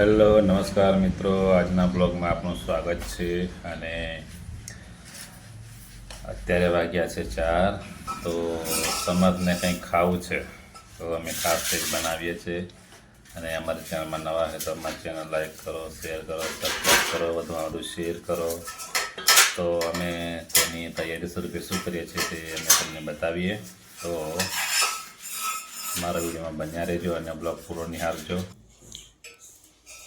Hello નમસ્કાર મિત્રો, આજના બ્લોગમાં આપનું સ્વાગત છે. અને અત્યારે વાગ્યા છે 4, તો સમાજને કંઈક ખાવું છે, તો અમે ખાસ કંઈક બનાવીએ છીએ. અને અમારી ચેનલમાં નવા હોય તો અમારી ચેનલ લાઈક કરો, શેર કરો, સબસ્ક્રાઈબ કરો, વધુમાં વધુ શેર કરો. તો અમે તેની તૈયારી સ્વરૂપે શું કરીએ છીએ તે અમે તમને બતાવીએ. તો મારા વિડીયોમાં બન્યા રહેજો અને બ્લોગ પૂરો નિહાળજો.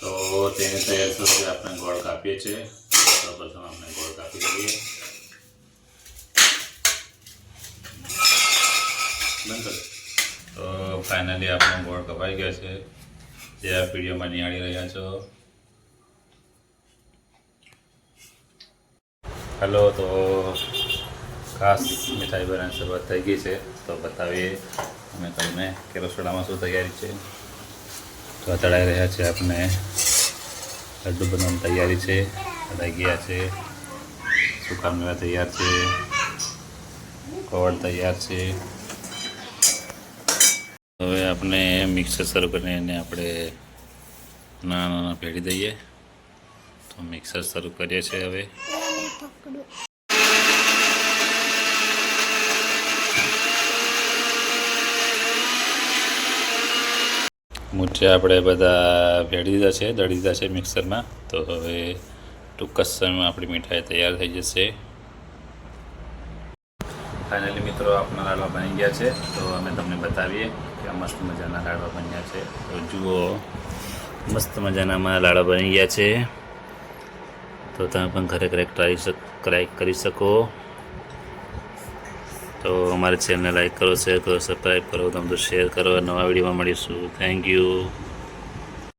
તો તેની તૈયારી સ્વરૂપે આપણે ગોળ કાપીએ છીએ. સૌપ્રથમ આપણે ગોળ કાપી લઈએ. તો ફાઇનલી આપણો ગોળ કપાઈ ગયો છે, જે આ વિડીયોમાં નિહાળી રહ્યા છો. હેલો, તો ખાસ મીઠાઈ બનાવવાની શરૂઆત થઈ ગઈ છે, તો બતાવીએ અમે તમને કે રસોડામાં શું તૈયારી છે. તો તળાઈ રહ્યા છે, આપણે લડ્ડુ બનાવવાની તૈયારી છે. તળાઈ ગયા છે, સૂકા મેવા તૈયાર છે, કવળ તૈયાર છે. હવે આપણે મિક્સર શરૂ કરીને એને આપણે નાના નાના ભેળી દઈએ. તો મિક્સર શરૂ કરીએ છીએ હવે. મૂઠિયા આપણે બધા ભેળી દીધા છે, દળી દીધા છે મિક્સરમાં. તો હવે ટૂંક જ સમયમાં આપણી મીઠાઈ તૈયાર થઈ જશે. ફાઇનલી મિત્રો, આપણા લાડવા બની ગયા છે. તો અમે તમને બતાવીએ કે મસ્ત મજાના લાડવા બન્યા છે. તો જુઓ, મસ્ત મજાના અમારા લાડવા બની ગયા છે. તો તમે પણ ઘરે ટ્રાય કરી શકો. તો અમારી ચેનલને લાઈક કરો, શેર કરો, સબસ્ક્રાઈબ કરો, તમે તો શેર કરો. નવા વિડીયોમાં મળીશું. Thank you.